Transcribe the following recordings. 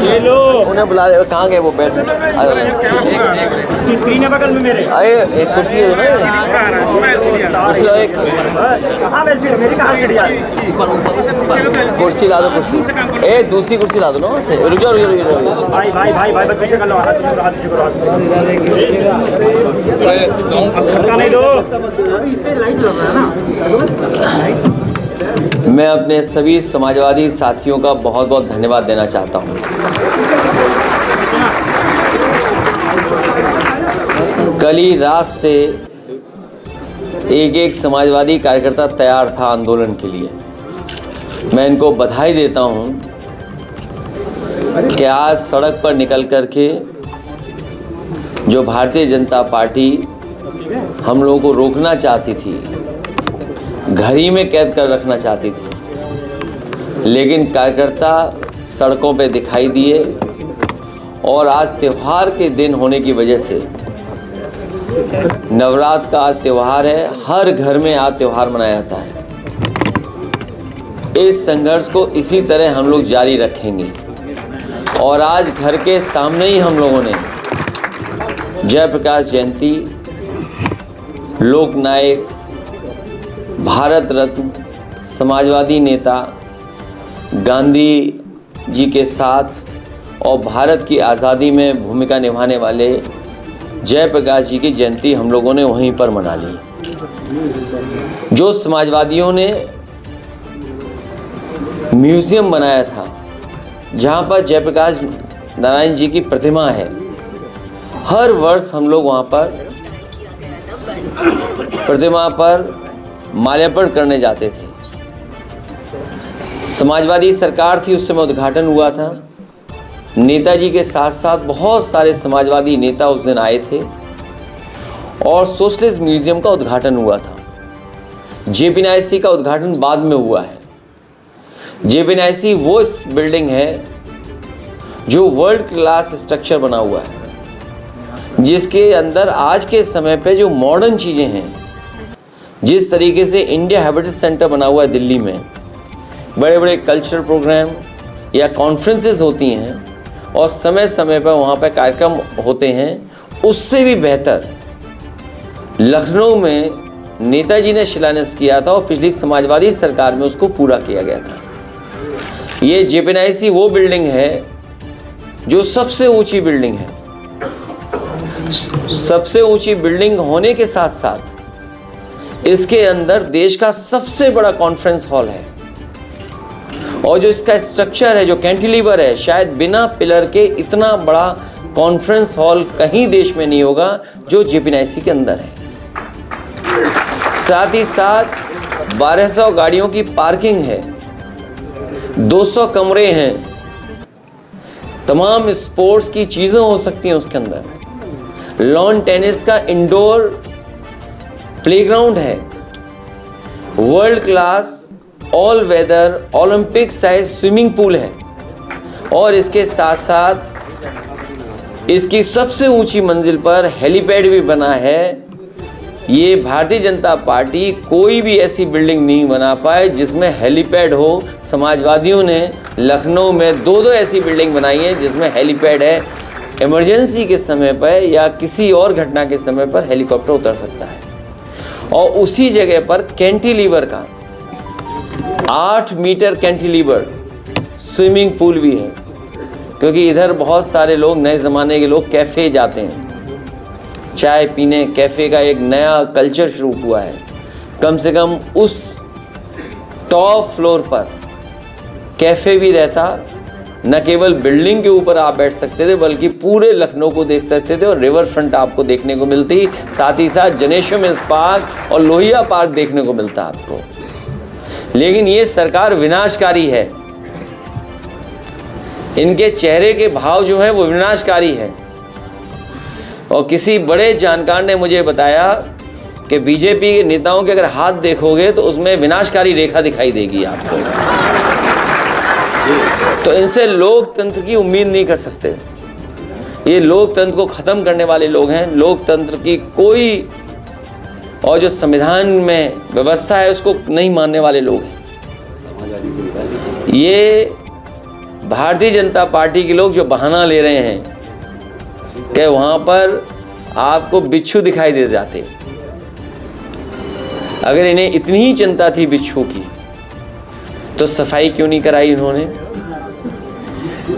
उन्हें बुला, कहाँ गए वो बैठ? इसकी स्क्रीन है बगल में मेरे। अरे एक कुर्सी है ना, कुर्सी ला, एक कहाँ बेल सीट है मेरी? कहाँ सीट यार? कुर्सी ला दो, कुर्सी ए दूसरी कुर्सी ला दो ना वहाँ से। रुक जाओ रुक जाओ। भाई भाई भाई भाई पीछे कर लो, हाथ पीछे करो, हाथ नहीं दो। मैं अपने सभी समाजवादी साथियों का बहुत बहुत धन्यवाद देना चाहता हूँ। कल ही रात से एक समाजवादी कार्यकर्ता तैयार था आंदोलन के लिए। मैं इनको बधाई देता हूँ कि आज सड़क पर निकल कर के जो भारतीय जनता पार्टी हम लोगों को रोकना चाहती थी, घर ही में कैद कर रखना चाहती थी, लेकिन कार्यकर्ता सड़कों पे दिखाई दिए। और आज त्यौहार के दिन होने की वजह से, नवरात्र का आज त्यौहार है, हर घर में आज त्यौहार मनाया जाता है। इस संघर्ष को इसी तरह हम लोग जारी रखेंगे। और आज घर के सामने ही हम लोगों ने जयप्रकाश जयंती, लोकनायक, भारत रत्न, समाजवादी नेता गांधी जी के साथ और भारत की आज़ादी में भूमिका निभाने वाले जयप्रकाश जी की जयंती हम लोगों ने वहीं पर मना ली। जो समाजवादियों ने म्यूज़ियम बनाया था जहाँ पर जयप्रकाश नारायण जी की प्रतिमा है, हर वर्ष हम लोग वहाँ पर प्रतिमा पर माल्यार्पण करने जाते थे। समाजवादी सरकार थी उस समय, उद्घाटन हुआ था। नेताजी के साथ साथ बहुत सारे समाजवादी नेता उस दिन आए थे और सोशलिस्ट म्यूजियम का उद्घाटन हुआ था। जेपीएनआईसी का उद्घाटन बाद में हुआ है। जेपीएनआईसी वो बिल्डिंग है जो वर्ल्ड क्लास स्ट्रक्चर बना हुआ है, जिसके अंदर आज के समय पे जो मॉडर्न चीज़ें हैं, जिस तरीके से इंडिया हैबिटेट सेंटर बना हुआ है दिल्ली में, बड़े बड़े कल्चरल प्रोग्राम या कॉन्फ्रेंसेस होती हैं और समय समय पर वहाँ पर कार्यक्रम होते हैं, उससे भी बेहतर लखनऊ में नेताजी ने शिलान्यास किया था और पिछली समाजवादी सरकार में उसको पूरा किया गया था। ये जेपीएनआईसी वो बिल्डिंग है जो सबसे ऊंची बिल्डिंग है। सबसे ऊंची बिल्डिंग होने के साथ साथ इसके अंदर देश का सबसे बड़ा कॉन्फ्रेंस हॉल है और जो इसका स्ट्रक्चर है, जो कैंटिलीवर है, शायद बिना पिलर के इतना बड़ा कॉन्फ्रेंस हॉल कहीं देश में नहीं होगा जो जेपीएनआईसी के अंदर है। साथ ही साथ 1200 गाड़ियों की पार्किंग है, 200 कमरे हैं, तमाम स्पोर्ट्स की चीज़ें हो सकती हैं उसके अंदर, लॉन टेनिस का इंडोर प्लेग्राउंड है, world class all weather Olympic size swimming pool है और इसके साथ साथ इसकी सबसे ऊंची मंजिल पर हेलीपैड भी बना है। ये भारतीय जनता पार्टी कोई भी ऐसी बिल्डिंग नहीं बना पाए जिसमें हेलीपैड हो। समाजवादियों ने लखनऊ में दो ऐसी बिल्डिंग बनाई है जिसमें हेलीपैड है। इमरजेंसी के समय पर या किसी और घटना के समय पर हेलीकॉप्टर उतर सकता है। और उसी जगह पर कैंटिलीवर का 8 मीटर कैंटिलीवर स्विमिंग पूल भी है, क्योंकि इधर बहुत सारे लोग, नए ज़माने के लोग कैफ़े जाते हैं चाय पीने। कैफ़े का एक नया कल्चर शुरू हुआ है। कम से कम उस टॉप फ्लोर पर कैफ़े भी रहता। न केवल बिल्डिंग के ऊपर आप बैठ सकते थे बल्कि पूरे लखनऊ को देख सकते थे और रिवर फ्रंट आपको देखने को मिलती। साथ ही साथ जनेश्वर मिल्स पार्क और लोहिया पार्क देखने को मिलता आपको। लेकिन ये सरकार विनाशकारी है। इनके चेहरे के भाव जो हैं वो विनाशकारी है। और किसी बड़े जानकार ने मुझे बताया कि बीजेपी के नेताओं के अगर हाथ देखोगे तो उसमें विनाशकारी रेखा दिखाई देगी आपको। तो इनसे लोकतंत्र की उम्मीद नहीं कर सकते। ये लोकतंत्र को ख़त्म करने वाले लोग हैं। लोकतंत्र की कोई और जो संविधान में व्यवस्था है उसको नहीं मानने वाले लोग हैं। ये भारतीय जनता पार्टी के लोग जो बहाना ले रहे हैं कि वहाँ पर आपको बिच्छू दिखाई दे जाते, अगर इन्हें इतनी ही चिंता थी बिच्छू की तो सफाई क्यों नहीं कराई इन्होंने?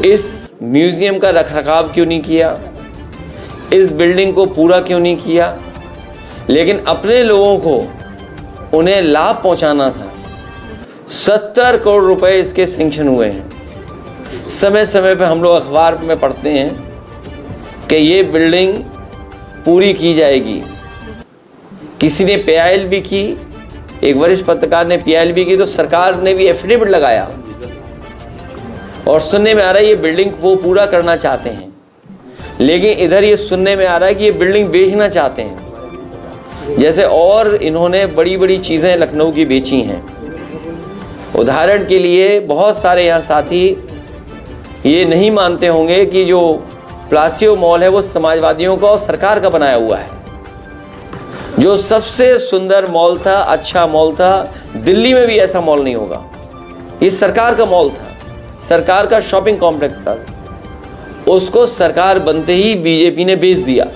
इस म्यूज़ियम का रखरखाव क्यों नहीं किया? इस बिल्डिंग को पूरा क्यों नहीं किया? लेकिन अपने लोगों को उन्हें लाभ पहुंचाना था। 70 करोड़ रुपए इसके सैंक्शन हुए हैं। समय समय पे हम लोग अखबार में पढ़ते हैं कि ये बिल्डिंग पूरी की जाएगी। किसी ने पीआईएल भी की, एक वरिष्ठ पत्रकार ने पीआईएल भी की, तो सरकार ने भी एफिडेविट लगाया और सुनने में आ रहा है ये बिल्डिंग वो पूरा करना चाहते हैं। लेकिन इधर ये सुनने में आ रहा है कि ये बिल्डिंग बेचना चाहते हैं। जैसे और इन्होंने बड़ी बड़ी चीज़ें लखनऊ की बेची हैं। उदाहरण के लिए बहुत सारे यहाँ साथी ये नहीं मानते होंगे कि जो प्लासियो मॉल है वो समाजवादियों का और सरकार का बनाया हुआ है। जो सबसे सुंदर मॉल था, अच्छा मॉल था, दिल्ली में भी ऐसा मॉल नहीं होगा। ये सरकार का मॉल था, सरकार का शॉपिंग कॉम्प्लेक्स था। उसको सरकार बनते ही बीजेपी ने बेच दिया।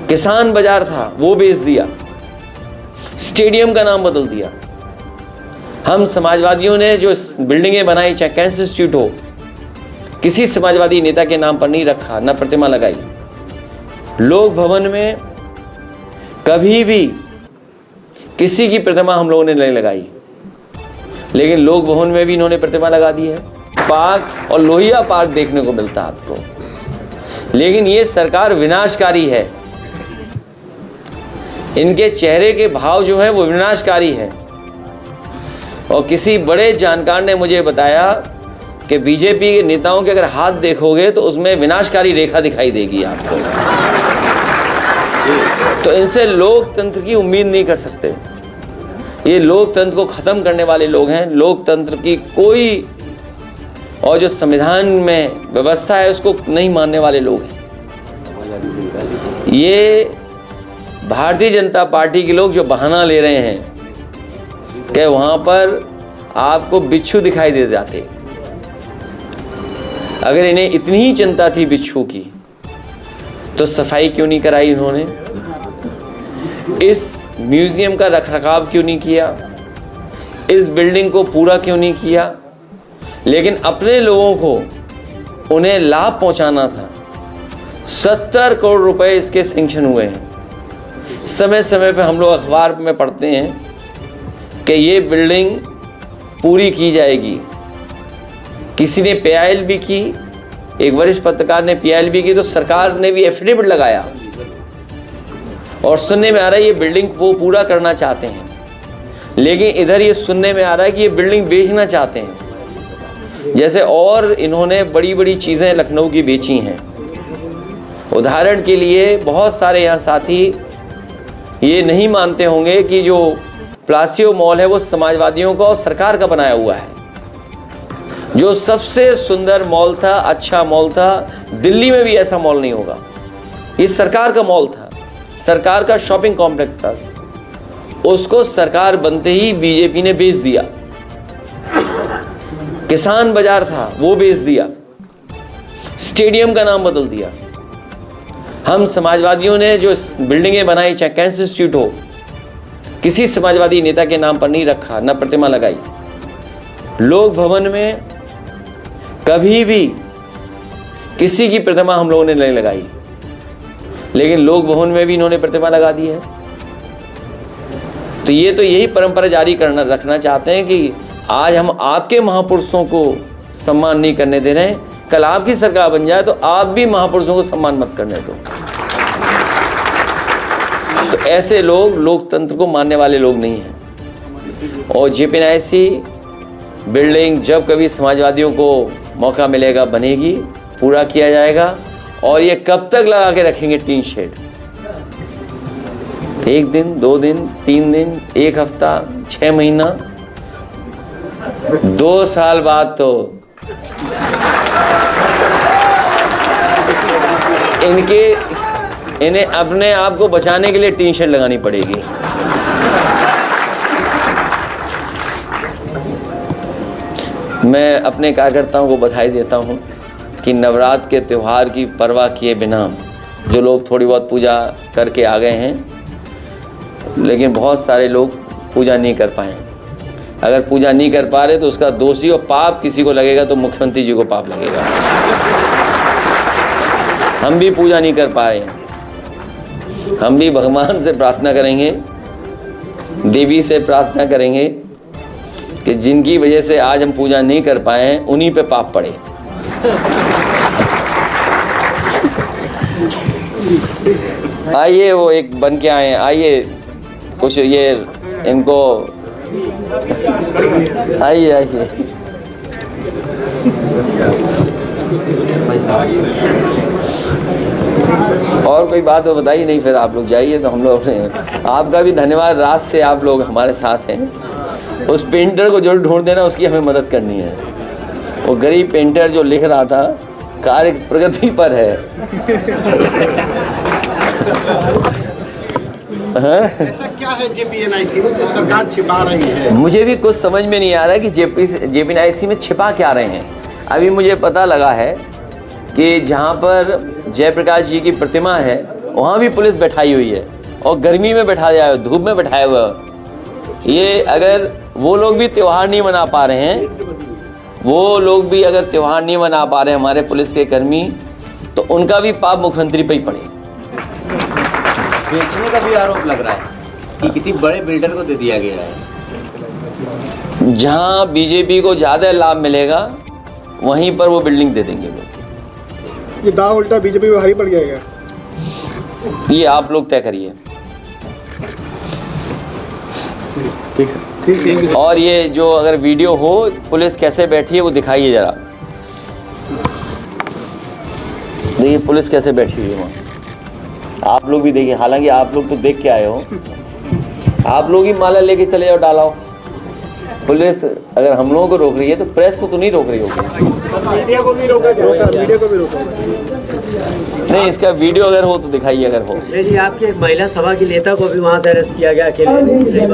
किसान बाजार था वो बेच दिया, स्टेडियम का नाम बदल दिया। हम समाजवादियों ने जो बिल्डिंगें बनाई, चाहे कैंसर इंस्टीट्यूट हो, किसी समाजवादी नेता के नाम पर नहीं रखा, न प्रतिमा लगाई। लोक भवन में कभी भी किसी की प्रतिमा हम लोगों ने नहीं लगाई, लेकिन लोक भवन में भी इन्होंने प्रतिमा लगा दी है। पार्क और लोहिया पार्क देखने को मिलता है आपको, लेकिन ये सरकार विनाशकारी है। इनके चेहरे के भाव जो हैं वो विनाशकारी है। और किसी बड़े जानकार ने मुझे बताया कि बीजेपी के नेताओं के अगर हाथ देखोगे तो उसमें विनाशकारी रेखा दिखाई देगी आपको। तो इनसे लोकतंत्र की उम्मीद नहीं कर सकते। ये लोकतंत्र को ख़त्म करने वाले लोग हैं। लोकतंत्र की कोई और जो संविधान में व्यवस्था है उसको नहीं मानने वाले लोग हैं। ये भारतीय जनता पार्टी के लोग जो बहाना ले रहे हैं कि वहाँ पर आपको बिच्छू दिखाई दे जाते, अगर इन्हें इतनी ही चिंता थी बिच्छू की तो सफाई क्यों नहीं कराई इन्होंने? इस म्यूज़ियम का रखरखाव क्यों नहीं किया? इस बिल्डिंग को पूरा क्यों नहीं किया? लेकिन अपने लोगों को उन्हें लाभ पहुंचाना था। 70 करोड़ रुपए इसके सैंक्शन हुए हैं। समय समय पे हम लोग अखबार में पढ़ते हैं कि ये बिल्डिंग पूरी की जाएगी। किसी ने पीआईएल भी की, एक वरिष्ठ पत्रकार ने पीआईएल भी की, तो सरकार ने भी एफिडेविट लगाया और सुनने में आ रहा है ये बिल्डिंग वो पूरा करना चाहते हैं। लेकिन इधर ये सुनने में आ रहा है कि ये बिल्डिंग बेचना चाहते हैं। जैसे और इन्होंने बड़ी बड़ी चीज़ें लखनऊ की बेची हैं। उदाहरण के लिए बहुत सारे यहाँ साथी ये नहीं मानते होंगे कि जो प्लासियो मॉल है वो समाजवादियों का और सरकार का बनाया हुआ है। जो सबसे सुंदर मॉल था, अच्छा मॉल था, दिल्ली में भी ऐसा मॉल नहीं होगा। ये सरकार का मॉल था, सरकार का शॉपिंग कॉम्प्लेक्स था। उसको सरकार बनते ही बीजेपी ने बेच दिया। किसान बाजार था वो बेच दिया, स्टेडियम का नाम बदल दिया। हम समाजवादियों ने जो बिल्डिंगें बनाई, चाहे कैंसर इंस्टीट्यूट हो, किसी समाजवादी नेता के नाम पर नहीं रखा, न प्रतिमा लगाई। लोक भवन में कभी भी किसी की प्रतिमा हम लोगों ने नहीं लगाई, लेकिन लोक भवन में भी इन्होंने प्रतिमा लगा दी है। तो ये तो यही परंपरा जारी रखना चाहते हैं कि आज हम आपके महापुरुषों को सम्मान नहीं करने दे रहे हैं, कल आपकी सरकार बन जाए तो आप भी महापुरुषों को सम्मान मत करने दो। तो ऐसे लोग लोकतंत्र को मानने वाले लोग नहीं हैं। और जेपीएनआईसी बिल्डिंग जब कभी समाजवादियों को मौका मिलेगा बनेगी, पूरा किया जाएगा। और ये कब तक लगा के रखेंगे टीन शेड? 1 दिन, 2 दिन, 3 दिन, 1 हफ्ता, 6 महीना, 2 साल बाद तो इन्हें अपने आप को बचाने के लिए टीन शेड लगानी पड़ेगी। मैं अपने कार्यकर्ताओं को बधाई देता हूं कि नवरात्र के त्यौहार की परवाह किए बिना जो लोग थोड़ी बहुत पूजा करके आ गए हैं, लेकिन बहुत सारे लोग पूजा नहीं कर पाए। अगर पूजा नहीं कर पा रहे तो उसका दोषी और पाप किसी को लगेगा तो मुख्यमंत्री जी को पाप लगेगा। हम भी पूजा नहीं कर पाए, हम भी भगवान से प्रार्थना करेंगे, देवी से प्रार्थना करेंगे कि जिनकी वजह से आज हम पूजा नहीं कर पाए हैं उन्हीं पे पाप पड़े। आइए वो एक बन के आए, आइए कुछ ये इनको आइए आइए। और कोई बात हो बताइए, नहीं फिर आप लोग जाइए। तो हम लोग आपका भी धन्यवाद, रात से आप लोग हमारे साथ हैं। उस पेंटर को जरूर ढूंढ देना, उसकी हमें मदद करनी है। वो गरीब पेंटर जो लिख रहा था कार्य प्रगति पर है। ऐसा क्या है जेपीएनआईसी में जो सरकार छिपा रही है? मुझे भी कुछ समझ में नहीं आ रहा है कि जेपीएनआईसी में छिपा क्या रहे हैं। अभी मुझे पता लगा है कि जहाँ पर जयप्रकाश जी की प्रतिमा है वहाँ भी पुलिस बैठाई हुई है और गर्मी में बैठा दिया है, धूप में बैठाया हुआ है। ये अगर वो लोग भी त्यौहार नहीं मना पा रहे हैं, वो लोग भी अगर त्यौहार नहीं मना पा रहे हैं हमारे पुलिस के कर्मी, तो उनका भी पाप मुख्यमंत्री पे ही पड़े। बेचने का भी आरोप लग रहा है कि किसी बड़े बिल्डर को दे दिया गया है। जहाँ बीजेपी को ज़्यादा लाभ मिलेगा वहीं पर वो बिल्डिंग दे देंगे लोग। ये दांव उल्टा बीजेपी में भारी पड़ गया है। ये आप लोग तय करिए। ठीक। और ये जो अगर वीडियो हो पुलिस कैसे बैठी है वो दिखाइए जरा। देखिए पुलिस कैसे बैठी हुई है वहाँ, आप लोग भी देखिए। हालांकि आप लोग तो देख के आए हो, आप लोग ही माला लेके चले जाओ, डालाओ। पुलिस अगर हम लोगों को रोक रही है तो प्रेस को तो नहीं रोक रही होगी। मीडिया को भी रोका। नहीं, इसका वीडियो अगर हो तो दिखाइए, अगर हो। जी, आपकी एक महिला सभा की नेता को भी वहाँ से अरेस्ट किया गया अकेले।